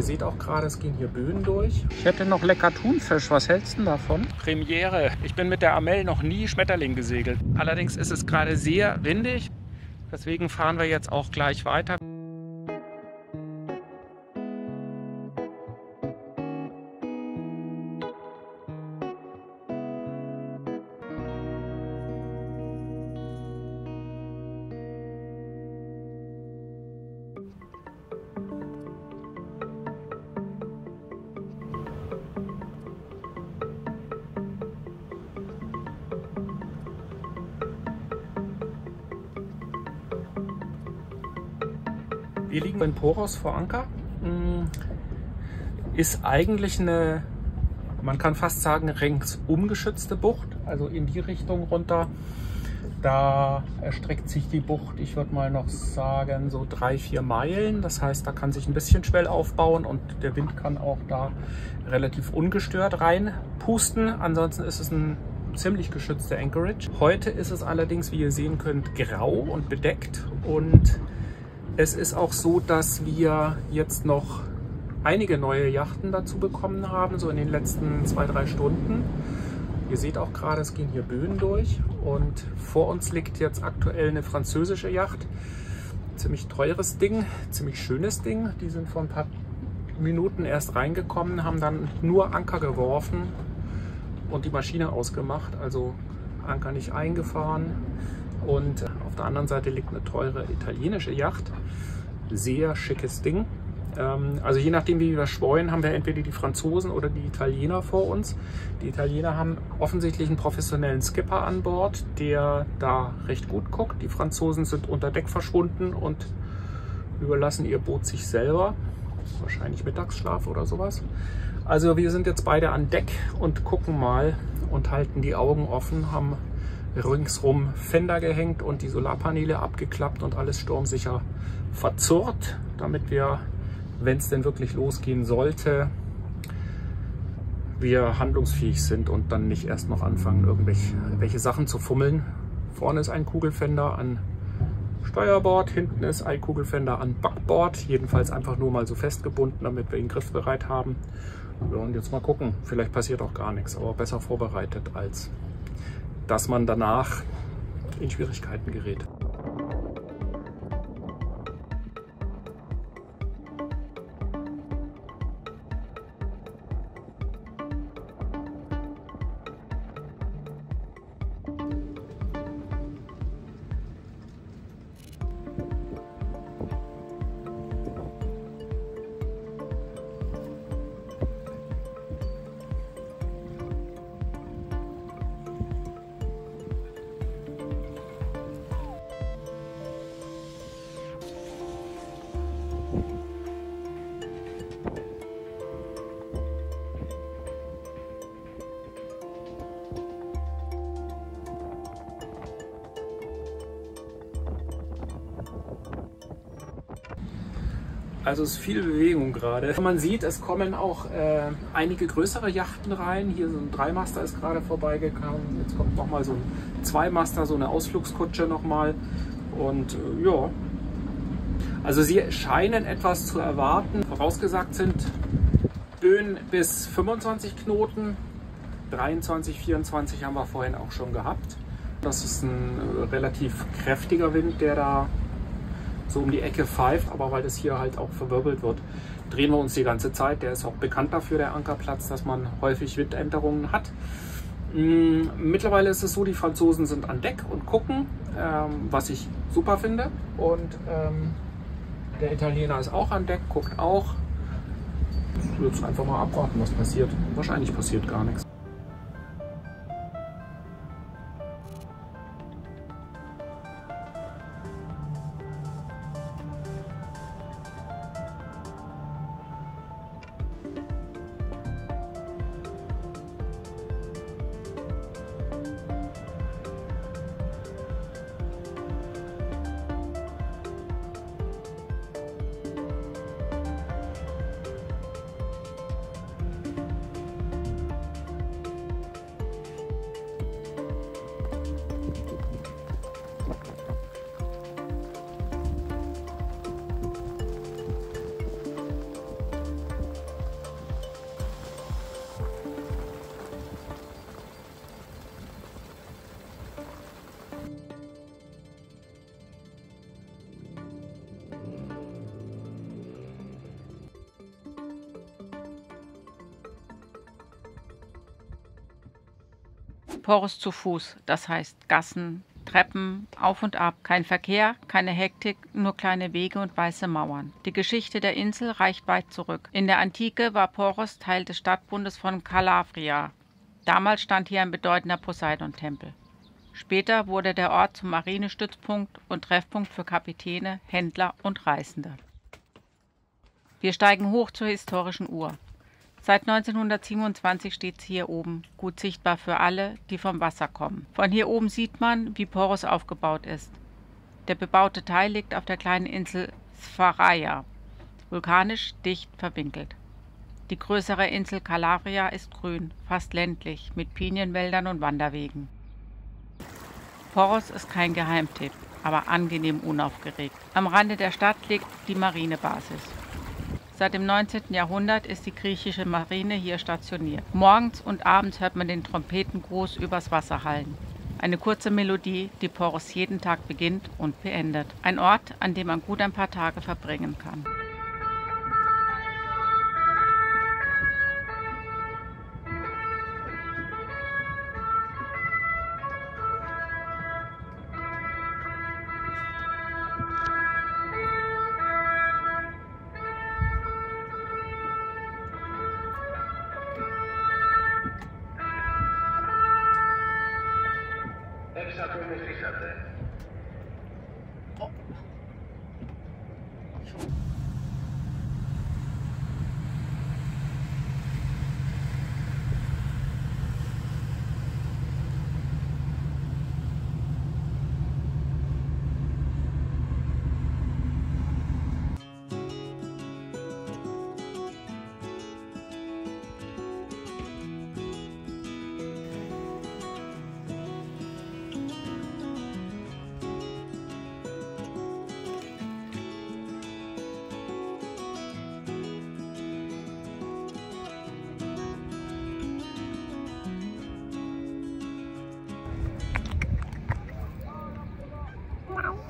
Ihr seht auch gerade, es gehen hier Böen durch. Ich hätte noch lecker Thunfisch. Was hältst du denn davon? Premiere. Ich bin mit der Amel noch nie Schmetterling gesegelt. Allerdings ist es gerade sehr windig. Deswegen fahren wir jetzt auch gleich weiter. Wir liegen in Poros vor Anker. Ist eigentlich eine, man kann fast sagen, ringsum geschützte Bucht, also in die Richtung runter. Da erstreckt sich die Bucht, ich würde mal noch sagen, so 3-4 Meilen. Das heißt, da kann sich ein bisschen Schwell aufbauen und der Wind kann auch da relativ ungestört reinpusten. Ansonsten ist es ein ziemlich geschützter Anchorage. Heute ist es allerdings, wie ihr sehen könnt, grau und bedeckt, und es ist auch so, dass wir jetzt noch einige neue Yachten dazu bekommen haben, so in den letzten 2-3 Stunden. Ihr seht auch gerade, es gehen hier Böen durch, und vor uns liegt jetzt aktuell eine französische Yacht. Ziemlich teures Ding, ziemlich schönes Ding. Die sind vor ein paar Minuten erst reingekommen, haben dann nur Anker geworfen und die Maschine ausgemacht, also Anker nicht eingefahren. Und auf der anderen Seite liegt eine teure italienische Yacht. Sehr schickes Ding. Also je nachdem, wie wir schwören, haben wir entweder die Franzosen oder die Italiener vor uns. Die Italiener haben offensichtlich einen professionellen Skipper an Bord, der da recht gut guckt. Die Franzosen sind unter Deck verschwunden und überlassen ihr Boot sich selber. Wahrscheinlich Mittagsschlaf oder sowas. Also wir sind jetzt beide an Deck und gucken mal und halten die Augen offen, haben ringsrum Fender gehängt und die Solarpaneele abgeklappt und alles sturmsicher verzurrt, damit wir, wenn es denn wirklich losgehen sollte, wir handlungsfähig sind und dann nicht erst noch anfangen, irgendwelche Sachen zu fummeln. Vorne ist ein Kugelfender an Steuerbord, hinten ist ein Kugelfender an Backbord, jedenfalls einfach nur mal so festgebunden, damit wir ihn griffbereit haben. Ja, und jetzt mal gucken, vielleicht passiert auch gar nichts, aber besser vorbereitet, als dass man danach in Schwierigkeiten gerät. Also es ist viel Bewegung gerade. Man sieht, es kommen auch einige größere Yachten rein. Hier so ein Dreimaster ist gerade vorbeigekommen. Jetzt kommt nochmal so ein Zweimaster, so eine Ausflugskutsche nochmal. Und ja, also sie scheinen etwas zu erwarten. Vorausgesagt sind Böen bis 25 Knoten. 23, 24 haben wir vorhin auch schon gehabt. Das ist ein relativ kräftiger Wind, der da so um die Ecke pfeift, aber weil das hier halt auch verwirbelt wird, drehen wir uns die ganze Zeit. Der ist auch bekannt dafür, der Ankerplatz, dass man häufig Windänderungen hat. Mittlerweile ist es so, die Franzosen sind an Deck und gucken, was ich super finde. Und der Italiener ist auch an Deck, guckt auch. Ich würde jetzt einfach mal abwarten, was passiert. Wahrscheinlich passiert gar nichts. Poros zu Fuß, das heißt Gassen, Treppen, auf und ab, kein Verkehr, keine Hektik, nur kleine Wege und weiße Mauern. Die Geschichte der Insel reicht weit zurück. In der Antike war Poros Teil des Stadtbundes von Calabria. Damals stand hier ein bedeutender Poseidon-Tempel. Später wurde der Ort zum Marinestützpunkt und Treffpunkt für Kapitäne, Händler und Reisende. Wir steigen hoch zur historischen Uhr. Seit 1927 steht sie hier oben, gut sichtbar für alle, die vom Wasser kommen. Von hier oben sieht man, wie Poros aufgebaut ist. Der bebaute Teil liegt auf der kleinen Insel Spharaia, vulkanisch dicht verwinkelt. Die größere Insel Calabria ist grün, fast ländlich, mit Pinienwäldern und Wanderwegen. Poros ist kein Geheimtipp, aber angenehm unaufgeregt. Am Rande der Stadt liegt die Marinebasis. Seit dem 19. Jahrhundert ist die griechische Marine hier stationiert. Morgens und abends hört man den Trompetengruß übers Wasser hallen. Eine kurze Melodie, die Poros jeden Tag beginnt und beendet. Ein Ort, an dem man gut ein paar Tage verbringen kann.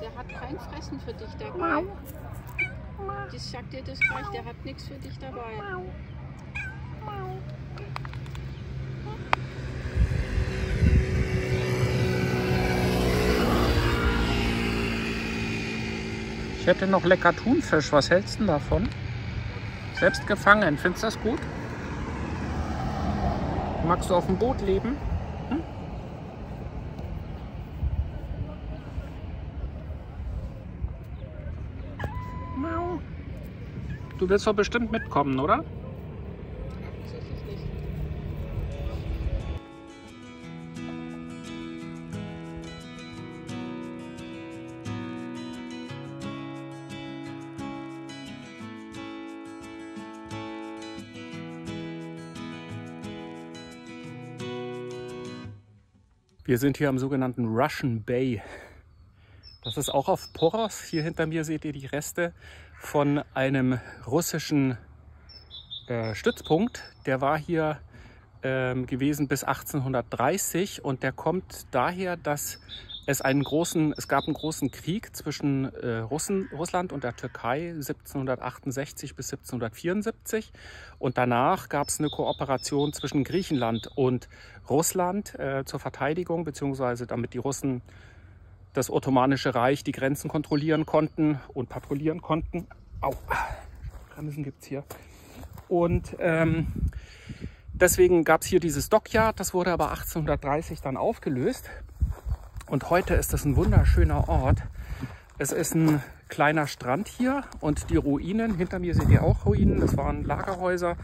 Der hat kein Fressen für dich dabei. Ich sag dir das gleich, der hat nichts für dich dabei. Ich hätte noch lecker Thunfisch. Was hältst du denn davon? Selbst gefangen. Findest du das gut? Magst du auf dem Boot leben? Hm? Du willst doch bestimmt mitkommen, oder? Wir sind hier am sogenannten Russian Bay. Das ist auch auf Poros. Hier hinter mir seht ihr die Reste von einem russischen Stützpunkt. Der war hier gewesen bis 1830 und der kommt daher, dass es gab einen großen Krieg zwischen Russland und der Türkei 1768 bis 1774 und danach gab es eine Kooperation zwischen Griechenland und Russland zur Verteidigung, beziehungsweise damit die Russen das Ottomanische Reich die Grenzen kontrollieren konnten und patrouillieren konnten. Au, Bremsen gibt es hier. Und deswegen gab es hier dieses Dockyard, das wurde aber 1830 dann aufgelöst. Und heute ist es ein wunderschöner Ort. Es ist ein kleiner Strand hier und die Ruinen, hinter mir seht ihr auch Ruinen, das waren Lagerhäuser.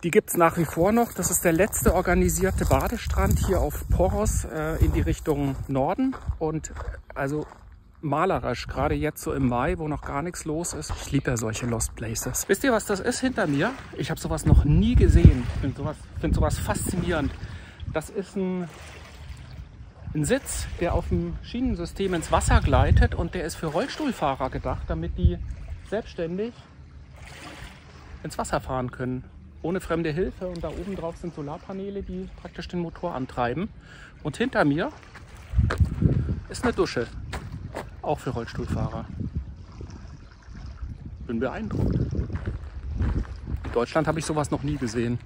Die gibt es nach wie vor noch. Das ist der letzte organisierte Badestrand hier auf Poros in die Richtung Norden. Und also malerisch, gerade jetzt so im Mai, wo noch gar nichts los ist. Ich liebe ja solche Lost Places. Wisst ihr, was das ist hinter mir? Ich habe sowas noch nie gesehen. Ich finde sowas faszinierend. Das ist ein Sitz, der auf dem Schienensystem ins Wasser gleitet und der ist für Rollstuhlfahrer gedacht, damit die selbstständig ins Wasser fahren können. Ohne fremde Hilfe, und da oben drauf sind Solarpaneele, die praktisch den Motor antreiben. Und hinter mir ist eine Dusche, auch für Rollstuhlfahrer. Bin beeindruckt. In Deutschland habe ich sowas noch nie gesehen.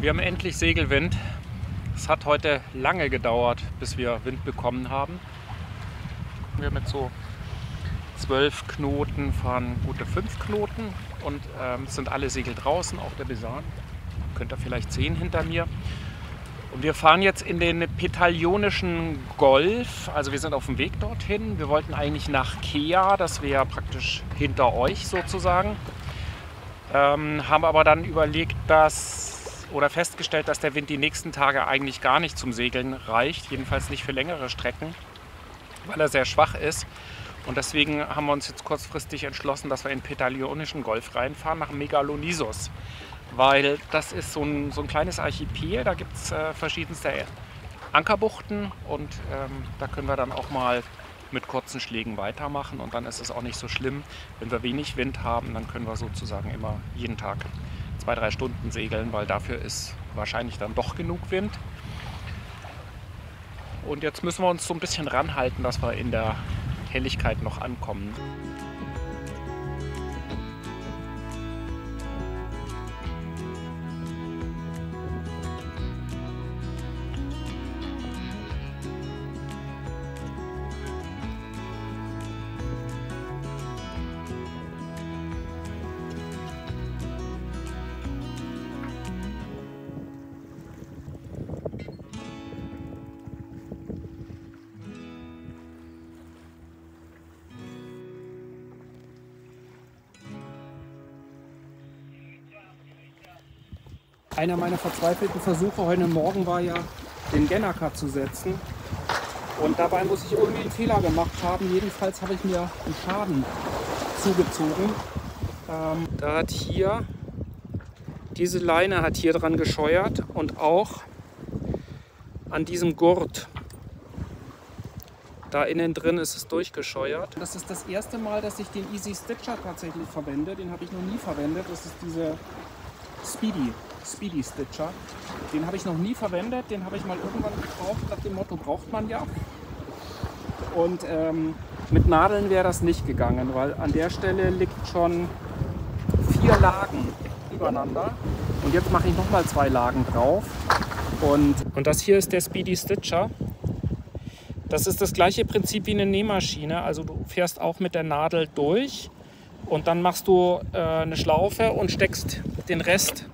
Wir haben endlich Segelwind. Es hat heute lange gedauert, bis wir Wind bekommen haben. Wir mit so 12 Knoten fahren gute 5 Knoten und es sind alle Segel draußen, auch der Besan. Könnt ihr vielleicht sehen hinter mir. Und wir fahren jetzt in den Petalionischen Golf. Also wir sind auf dem Weg dorthin. Wir wollten eigentlich nach Kea, das wäre praktisch hinter euch sozusagen. Haben aber dann überlegt, oder festgestellt, dass der Wind die nächsten Tage eigentlich gar nicht zum Segeln reicht. Jedenfalls nicht für längere Strecken, weil er sehr schwach ist. Und deswegen haben wir uns jetzt kurzfristig entschlossen, dass wir in den Petalionischen Golf reinfahren, nach Megalonisos. Weil das ist so ein kleines Archipel, da gibt es verschiedenste Ankerbuchten und da können wir dann auch mal mit kurzen Schlägen weitermachen und dann ist es auch nicht so schlimm, wenn wir wenig Wind haben, dann können wir sozusagen immer jeden Tag 2-3 Stunden segeln, weil dafür ist wahrscheinlich dann doch genug Wind. Und jetzt müssen wir uns so ein bisschen ranhalten, dass wir in der Helligkeit noch ankommen. Einer meiner verzweifelten Versuche heute Morgen war ja, den Gennaker zu setzen. Und dabei muss ich irgendwie einen Fehler gemacht haben. Jedenfalls habe ich mir einen Schaden zugezogen. Da hat hier, diese Leine hat hier dran gescheuert und auch an diesem Gurt. Da innen drin ist es durchgescheuert. Das ist das erste Mal, dass ich den Easy Stitcher tatsächlich verwende. Den habe ich noch nie verwendet. Das ist diese Speedy Stitcher. Den habe ich noch nie verwendet, den habe ich mal irgendwann gekauft, nach dem Motto braucht man ja. Und mit Nadeln wäre das nicht gegangen, weil an der Stelle liegt schon 4 Lagen übereinander. Und jetzt mache ich nochmal 2 Lagen drauf. Und das hier ist der Speedy Stitcher. Das ist das gleiche Prinzip wie eine Nähmaschine. Also du fährst auch mit der Nadel durch und dann machst du eine Schlaufe und steckst den Rest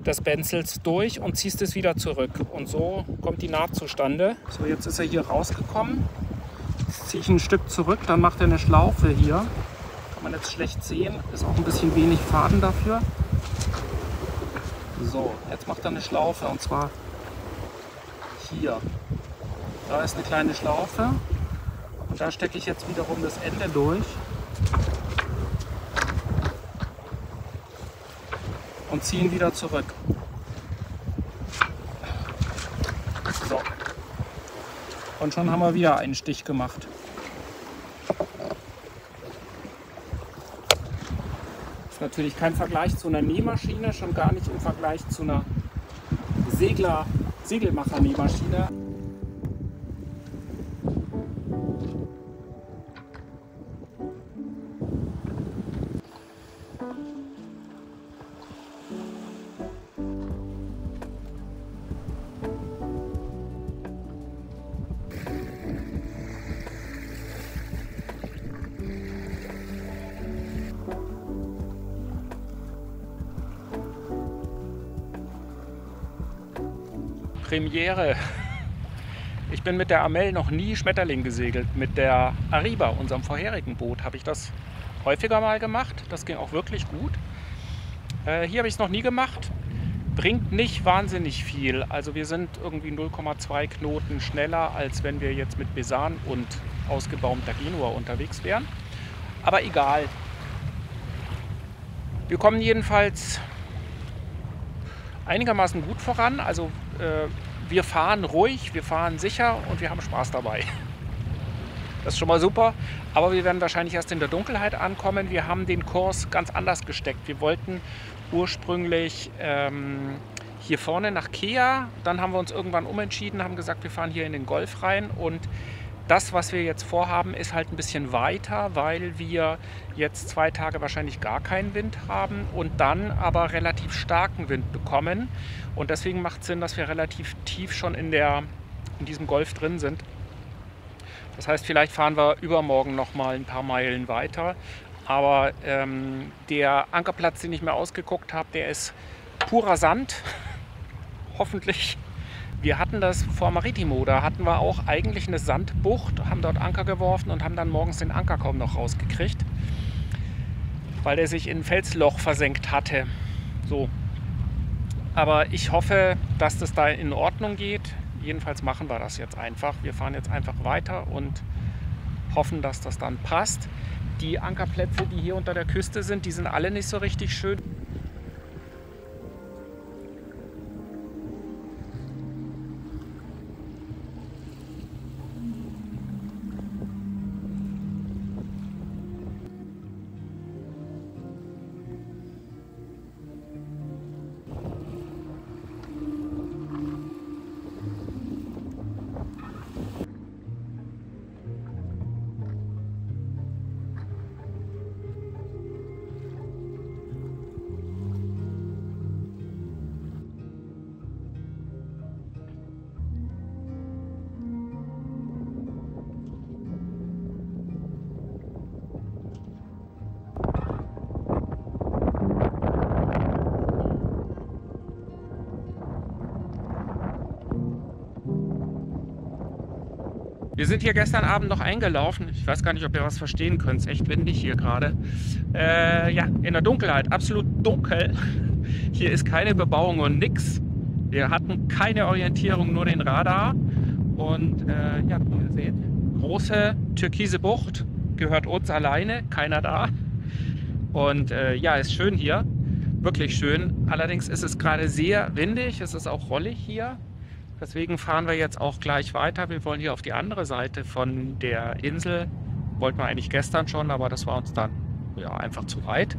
des Benzels durch und ziehst es wieder zurück. Und so kommt die Naht zustande. So, jetzt ist er hier rausgekommen. Jetzt ziehe ich ein Stück zurück, dann macht er eine Schlaufe hier. Kann man jetzt schlecht sehen, ist auch ein bisschen wenig Faden dafür. So, jetzt macht er eine Schlaufe und zwar hier. Da ist eine kleine Schlaufe und da stecke ich jetzt wiederum das Ende durch. Und ziehen wieder zurück. So. Und schon haben wir wieder einen Stich gemacht. Das ist natürlich kein Vergleich zu einer Nähmaschine, schon gar nicht im Vergleich zu einer Segelmacher-Nähmaschine. Premiere. Ich bin mit der Amel noch nie Schmetterling gesegelt. Mit der Arriba, unserem vorherigen Boot, habe ich das häufiger mal gemacht. Das ging auch wirklich gut. Hier habe ich es noch nie gemacht. Bringt nicht wahnsinnig viel. Also wir sind irgendwie 0,2 Knoten schneller, als wenn wir jetzt mit Besan und ausgebauchter Genua unterwegs wären. Aber egal. Wir kommen jedenfalls einigermaßen gut voran. Also wir fahren ruhig, wir fahren sicher und wir haben Spaß dabei. Das ist schon mal super, aber wir werden wahrscheinlich erst in der Dunkelheit ankommen. Wir haben den Kurs ganz anders gesteckt. Wir wollten ursprünglich hier vorne nach Kea, dann haben wir uns irgendwann umentschieden, haben gesagt, wir fahren hier in den Golf rein und Das, was wir jetzt vorhaben, ist halt ein bisschen weiter, weil wir jetzt 2 Tage wahrscheinlich gar keinen Wind haben und dann aber relativ starken Wind bekommen. Und deswegen macht es Sinn, dass wir relativ tief schon in diesem Golf drin sind. Das heißt, vielleicht fahren wir übermorgen noch mal ein paar Meilen weiter. Aber der Ankerplatz, den ich mir ausgeguckt habe, der ist purer Sand. Hoffentlich. Wir hatten das vor Maritimo, da hatten wir auch eigentlich eine Sandbucht, haben dort Anker geworfen und haben dann morgens den Anker kaum noch rausgekriegt, weil der sich in ein Felsloch versenkt hatte. So. Aber ich hoffe, dass das da in Ordnung geht. Jedenfalls machen wir das jetzt einfach. Wir fahren jetzt einfach weiter und hoffen, dass das dann passt. Die Ankerplätze, die hier unter der Küste sind, die sind alle nicht so richtig schön. Wir sind hier gestern Abend noch eingelaufen. Ich weiß gar nicht, ob ihr was verstehen könnt. Es ist echt windig hier gerade. Ja, in der Dunkelheit. Absolut dunkel. Hier ist keine Bebauung und nix. Wir hatten keine Orientierung, nur den Radar. Und ja, wie ihr seht, große türkise Bucht. Gehört uns alleine. Keiner da. Und ja, ist schön hier. Wirklich schön. Allerdings ist es gerade sehr windig. Es ist auch rollig hier. Deswegen fahren wir jetzt auch gleich weiter. Wir wollen hier auf die andere Seite von der Insel. Wollten wir eigentlich gestern schon, aber das war uns dann ja einfach zu weit.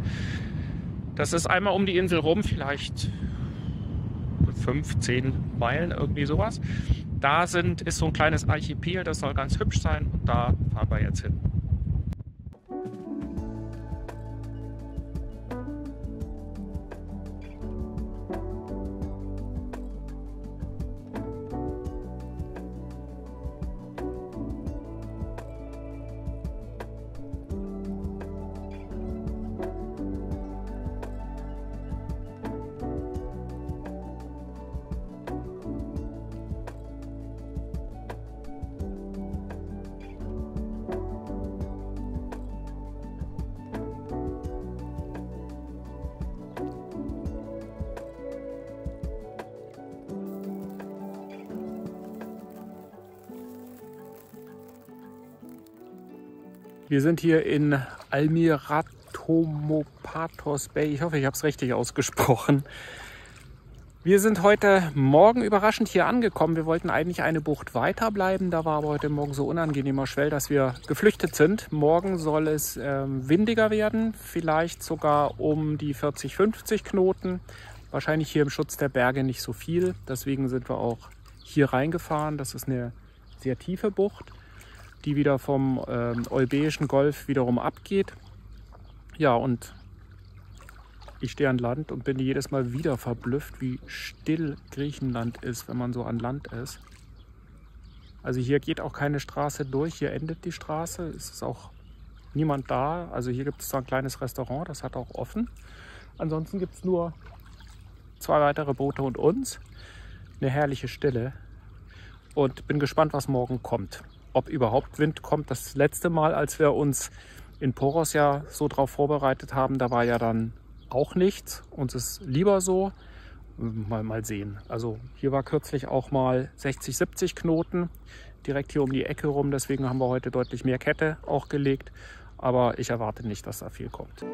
Das ist einmal um die Insel rum, vielleicht 5-10 Meilen, irgendwie sowas. Da ist so ein kleines Archipel, das soll ganz hübsch sein und da fahren wir jetzt hin. Wir sind hier in Almiratomopatos Bay. Ich hoffe, ich habe es richtig ausgesprochen. Wir sind heute Morgen überraschend hier angekommen. Wir wollten eigentlich eine Bucht weiter bleiben. Da war aber heute Morgen so unangenehmer Schwell, dass wir geflüchtet sind. Morgen soll es windiger werden, vielleicht sogar um die 40-50 Knoten. Wahrscheinlich hier im Schutz der Berge nicht so viel. Deswegen sind wir auch hier reingefahren. Das ist eine sehr tiefe Bucht, die wieder vom Eubäischen Golf wiederum abgeht. Ja, und ich stehe an Land und bin jedes Mal wieder verblüfft, wie still Griechenland ist, wenn man so an Land ist. Also hier geht auch keine Straße durch, hier endet die Straße, es ist auch niemand da. Also hier gibt es zwar ein kleines Restaurant, das hat auch offen. Ansonsten gibt es nur 2 weitere Boote und uns. Eine herrliche Stille. Und bin gespannt, was morgen kommt. Ob überhaupt Wind kommt. Das letzte Mal, als wir uns in Poros ja so drauf vorbereitet haben, da war ja dann auch nichts. Uns ist lieber so. Mal sehen. Also hier war kürzlich auch mal 60, 70 Knoten. Direkt hier um die Ecke rum. Deswegen haben wir heute deutlich mehr Kette auch gelegt. Aber ich erwarte nicht, dass da viel kommt.